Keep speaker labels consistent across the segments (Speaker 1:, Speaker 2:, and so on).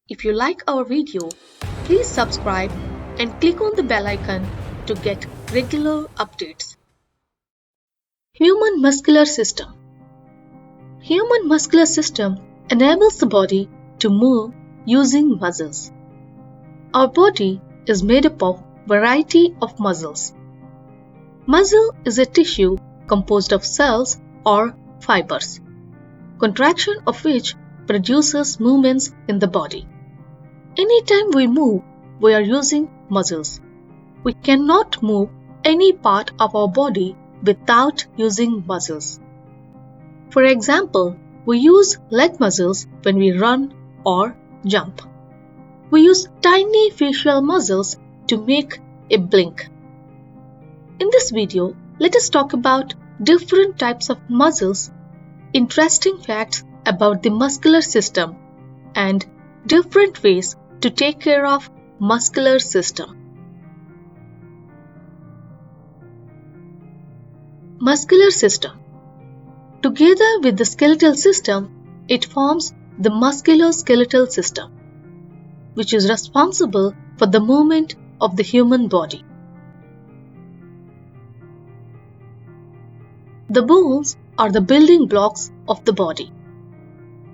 Speaker 1: If you like our video, please subscribe and click on the bell icon to get regular updates. Human Muscular System. Human muscular system enables the body to move using muscles. Our body is made up of a variety of muscles. Muscle is a tissue composed of cells or fibers, contraction of which produces movements in the body. Anytime we move, we are using muscles. We cannot move any part of our body without using muscles. For example, we use leg muscles when we run or jump. We use tiny facial muscles to make a blink. In this video, let us talk about different types of muscles, interesting facts about the muscular system, and different ways to take care of muscular system. Muscular system. Together with the skeletal system, it forms the musculoskeletal system, which is responsible for the movement of the human body. The bones are the building blocks of the body.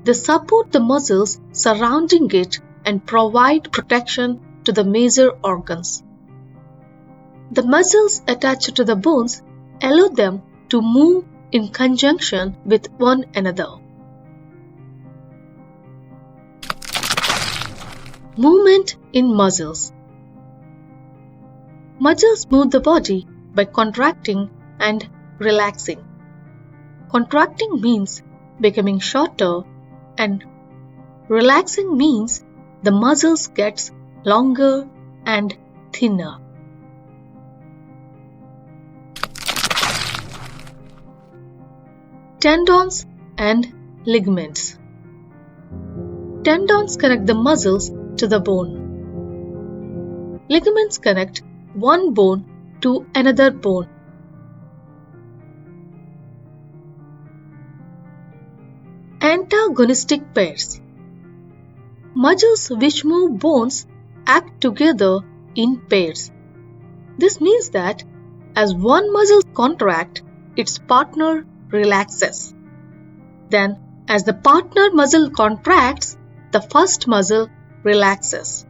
Speaker 1: They support the muscles surrounding it and provide protection to the major organs. The muscles attached to the bones allow them to move in conjunction with one another. Movement in muscles. Muscles move the body by contracting and relaxing. Contracting means becoming shorter, and relaxing means the muscles gets longer and thinner. Tendons and ligaments. Tendons connect the muscles to the bone. Ligaments connect one bone to another bone. Antagonistic pairs. Muscles which move bones act together in pairs. This means that as one muscle contracts, its partner relaxes. Then, as the partner muscle contracts, the first muscle relaxes.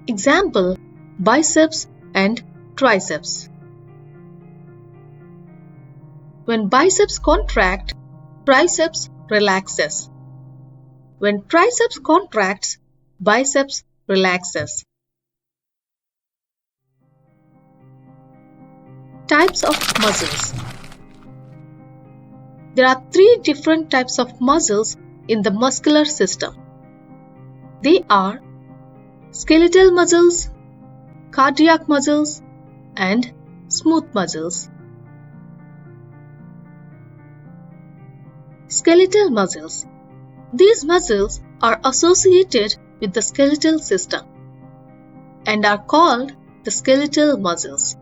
Speaker 1: Example: biceps and triceps. When biceps contract, triceps relaxes. When triceps contracts, biceps relaxes. Types of muscles. There are 3 different types of muscles in the muscular system. They are skeletal muscles, cardiac muscles, and smooth muscles. Skeletal muscles. These muscles are associated with the skeletal system and are called the skeletal muscles.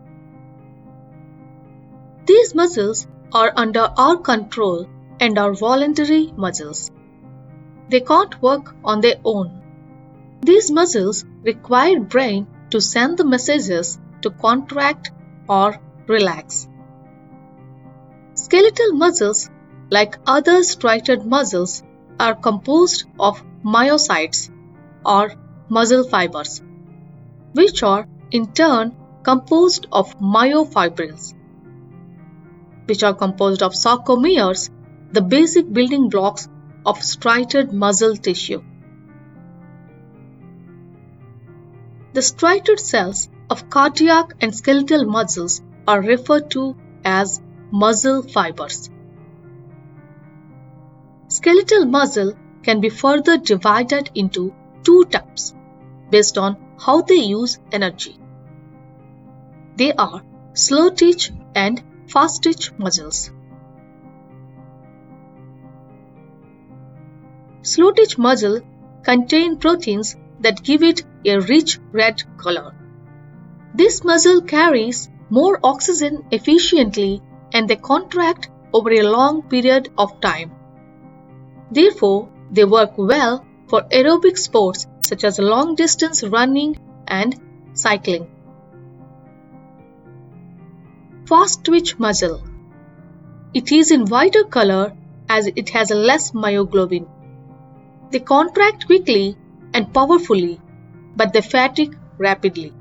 Speaker 1: These muscles are under our control and are voluntary muscles. They can't work on their own. These muscles require brain to send the messages to contract or relax. Skeletal muscles, like other striated muscles, are composed of myocytes or muscle fibers, which are in turn composed of myofibrils, which are composed of sarcomeres, the basic building blocks of striated muscle tissue. The striated cells of cardiac and skeletal muscles are referred to as muscle fibers. Skeletal muscle can be further divided into 2 types based on how they use energy. They are slow twitch and fast twitch muscles. Slow twitch muscle contain proteins that give it a rich red color. This muscle carries more oxygen efficiently and they contract over a long period of time. Therefore, They work well for aerobic sports such as long-distance running and cycling. Fast twitch muscle. It is in whiter color as it has less myoglobin. They contract quickly and powerfully, but they fatigue rapidly.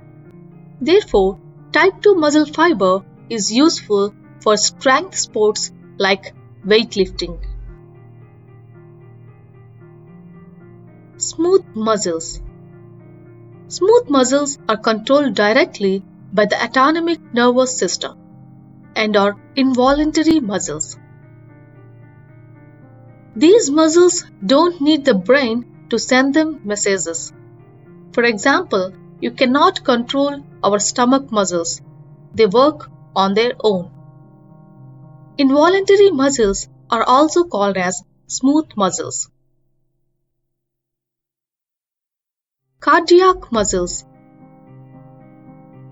Speaker 1: Therefore, type 2 muscle fiber is useful for strength sports like weightlifting. Smooth muscles. Smooth muscles are controlled directly by the autonomic nervous system and are involuntary muscles. These muscles don't need the brain to send them messages. For example, you cannot control our stomach muscles. They work on their own. Involuntary muscles are also called as smooth muscles. Cardiac muscles.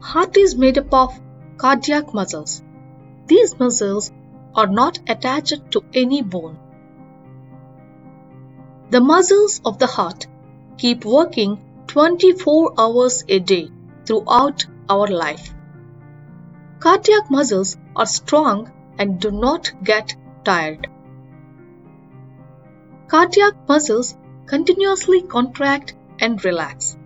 Speaker 1: Heart is made up of cardiac muscles. These muscles are not attached to any bone. The muscles of the heart keep working 24 hours a day throughout our life. Cardiac muscles are strong and do not get tired. Cardiac muscles continuously contract and relax.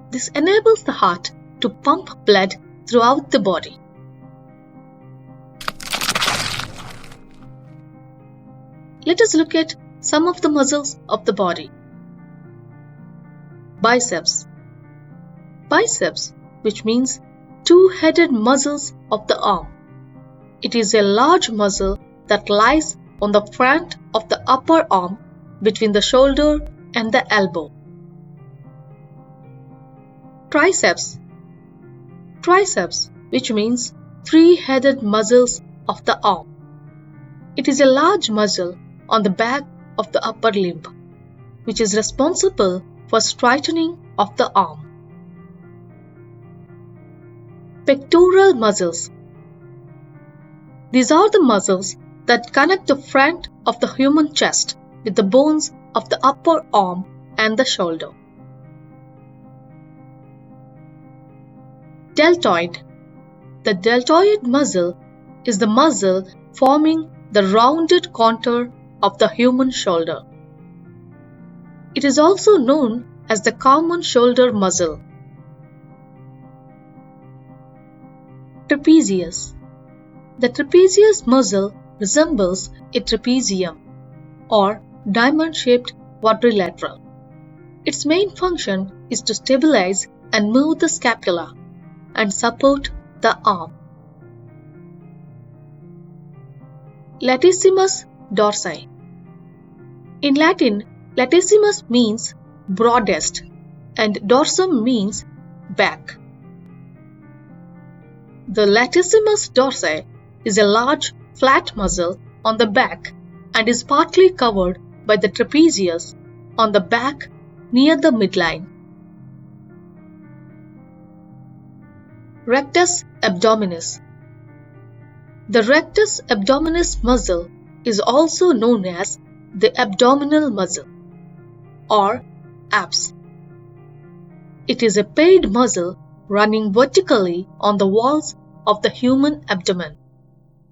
Speaker 1: This enables the heart to pump blood throughout the body. Let us look at some of the muscles of the body. Biceps. Biceps, which means two-headed muscles of the arm. It is a large muscle that lies on the front of the upper arm between the shoulder and the elbow. Triceps. Triceps, which means three-headed muscles of the arm. It is a large muscle on the back of the upper limb, which is responsible for straightening of the arm. Pectoral muscles. These are the muscles that connect the front of the human chest with the bones of the upper arm and the shoulder. Deltoid. The deltoid muscle is the muscle forming the rounded contour of the human shoulder. It is also known as the common shoulder muscle. Trapezius. The trapezius muscle resembles a trapezium or diamond-shaped quadrilateral. Its main function is to stabilize and move the scapula and support the arm. Latissimus dorsi. In Latin, latissimus means broadest and dorsum means back. The latissimus dorsi is a large, flat muscle on the back and is partly covered by the trapezius on the back near the midline. Rectus abdominis. The rectus abdominis muscle is also known as the abdominal muscle or abs. It is a paired muscle running vertically on the walls of the human abdomen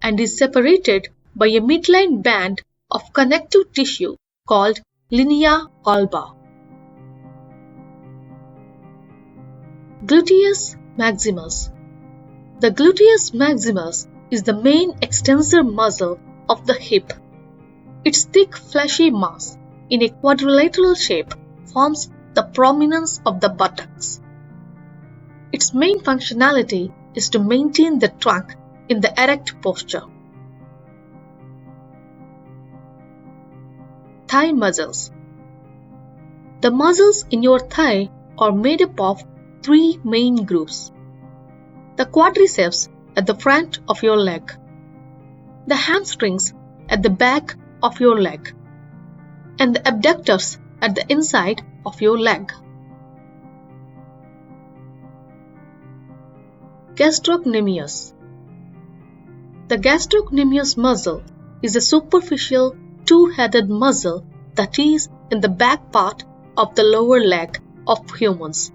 Speaker 1: and is separated by a midline band of connective tissue called linea alba. Gluteus maximus. The gluteus maximus is the main extensor muscle of the hip. Its thick fleshy mass in a quadrilateral shape forms the prominence of the buttocks. Its main functionality is to maintain the trunk in the erect posture. Thigh muscles. The muscles in your thigh are made up of three main groups. The quadriceps at the front of your leg, the hamstrings at the back of your leg, and the abductors at the inside of your leg. Gastrocnemius. The gastrocnemius muscle is a superficial two-headed muscle that is in the back part of the lower leg of humans.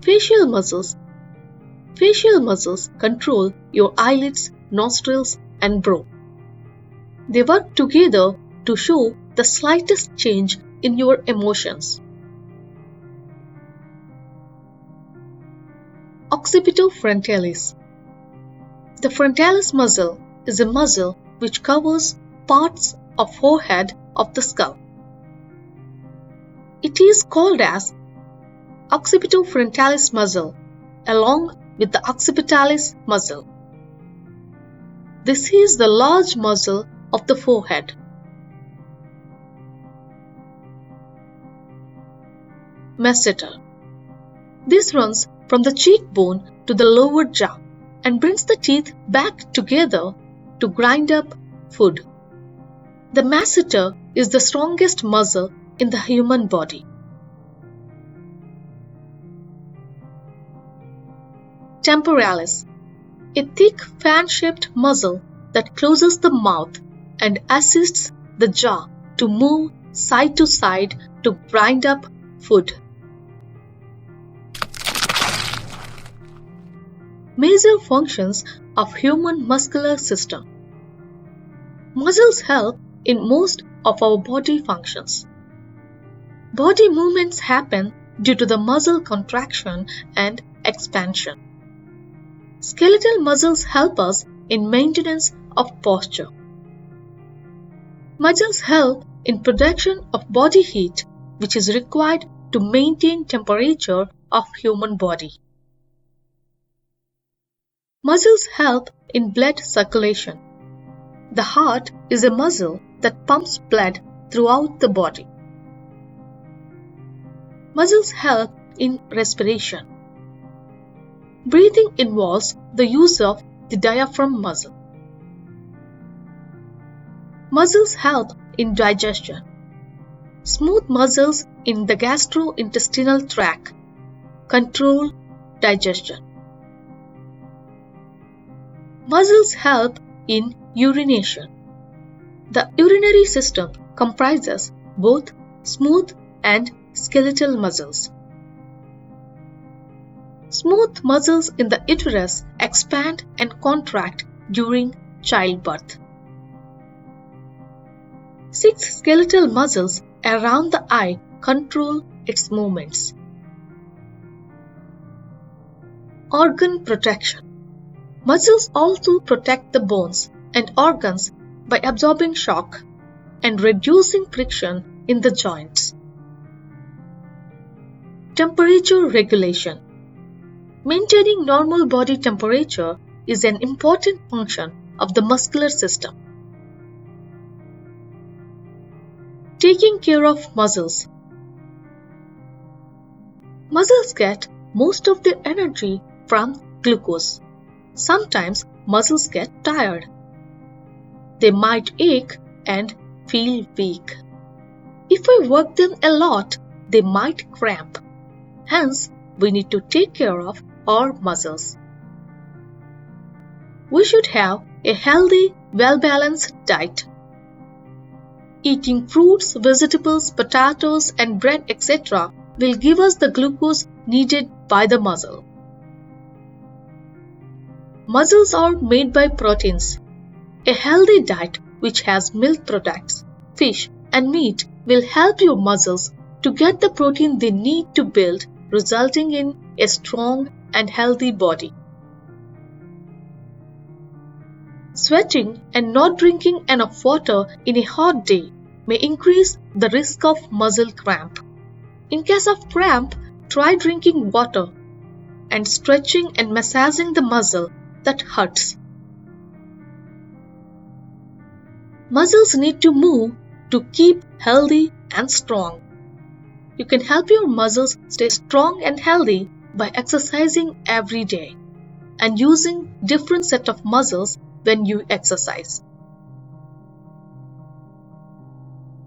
Speaker 1: Facial muscles. Facial muscles control your eyelids, nostrils, and brow. They work together to show the slightest change in your emotions. Occipitofrontalis. The frontalis muscle is a muscle which covers parts of forehead of the skull. It is called as occipitofrontalis muscle along with the occipitalis muscle. This is the large muscle of the forehead. Masseter. This runs from the cheekbone to the lower jaw and brings the teeth back together to grind up food. The masseter is the strongest muscle in the human body. Temporalis, a thick fan-shaped muscle that closes the mouth and assists the jaw to move side to side to grind up food. Major functions of human muscular system. Muscles help in most of our body functions. Body movements happen due to the muscle contraction and expansion. Skeletal muscles help us in maintenance of posture. Muscles help in production of body heat, which is required to maintain temperature of human body. Muscles help in blood circulation. The heart is a muscle that pumps blood throughout the body. Muscles help in respiration. Breathing involves the use of the diaphragm muscle. Muscles help in digestion. Smooth muscles in the gastrointestinal tract control digestion. Muscles help in urination. The urinary system comprises both smooth and skeletal muscles. Smooth muscles in the uterus expand and contract during childbirth. 6 skeletal muscles around the eye control its movements. Organ protection. Muscles also protect the bones and organs by absorbing shock and reducing friction in the joints. Temperature regulation. Maintaining normal body temperature is an important function of the muscular system. Taking care of muscles. Muscles get most of their energy from glucose. Sometimes muscles get tired. They might ache and feel weak. If we work them a lot, they might cramp. Hence, we need to take care of our muscles. We should have a healthy, well-balanced diet. Eating fruits, vegetables, potatoes, and bread, etc. will give us the glucose needed by the muscle. Muscles are made by proteins. A healthy diet which has milk products, fish, and meat will help your muscles to get the protein they need to build, resulting in a strong and healthy body. Sweating and not drinking enough water in a hot day may increase the risk of muscle cramp. In case of cramp, try drinking water and stretching and massaging the muscle that hurts. Muscles need to move to keep healthy and strong. You can help your muscles stay strong and healthy by exercising every day and using different set of muscles when you exercise.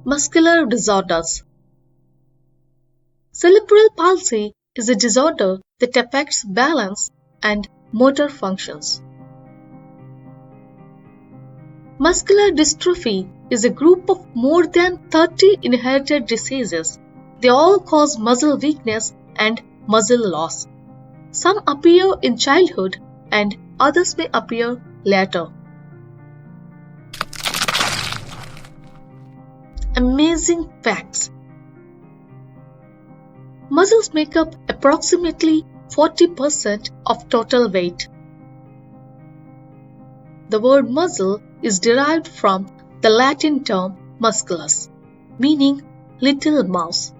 Speaker 1: Muscular disorders. Cerebral palsy is a disorder that affects balance and motor functions. Muscular dystrophy is a group of more than 30 inherited diseases. They all cause muscle weakness and muscle loss. Some appear in childhood and others may appear later. Amazing facts. Muscles make up approximately 40% of total weight. The word muscle is derived from the Latin term musculus, meaning little mouse.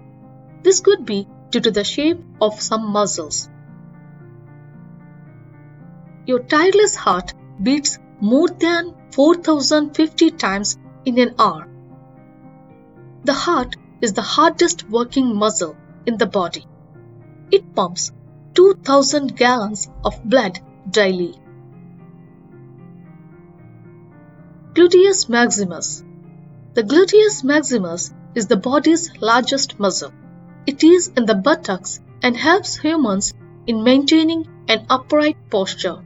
Speaker 1: This could be due to the shape of some muscles. Your tireless heart beats more than 4,050 times in an hour. The heart is the hardest working muscle in the body. It pumps 2,000 gallons of blood daily. Gluteus maximus. The gluteus maximus is the body's largest muscle. It is in the buttocks and helps humans in maintaining an upright posture.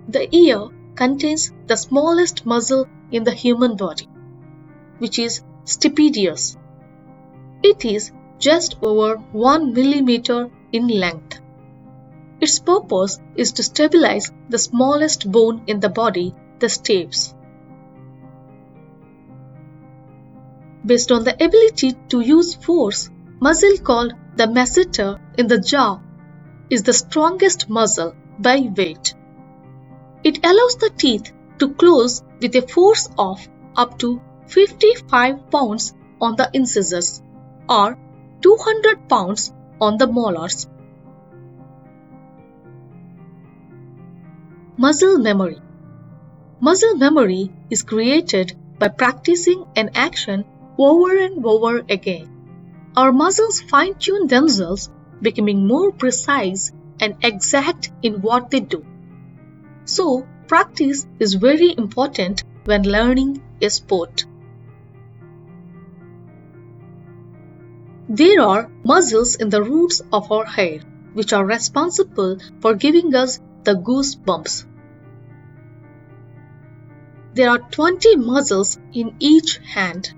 Speaker 1: The ear contains the smallest muscle in the human body, which is stapedius. It is just over 1 millimeter in length. Its purpose is to stabilize the smallest bone in the body, the stapes. Based on the ability to use force, muscle called the masseter in the jaw is the strongest muscle by weight. It allows the teeth to close with a force of up to 55 pounds on the incisors or 200 pounds on the molars. Muscle memory. Muscle memory is created by practicing an action over and over again. Our muscles fine-tune themselves, becoming more precise and exact in what they do. So, practice is very important when learning a sport. There are muscles in the roots of our hair, which are responsible for giving us the goosebumps. There are 20 muscles in each hand.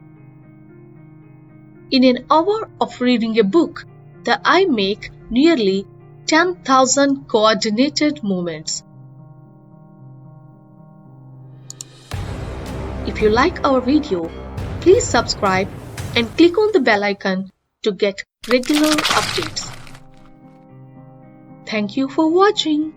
Speaker 1: In an hour of reading a book, the eye makes nearly 10,000 coordinated movements. If you like our video, please subscribe and click on the bell icon to get regular updates. Thank you for watching.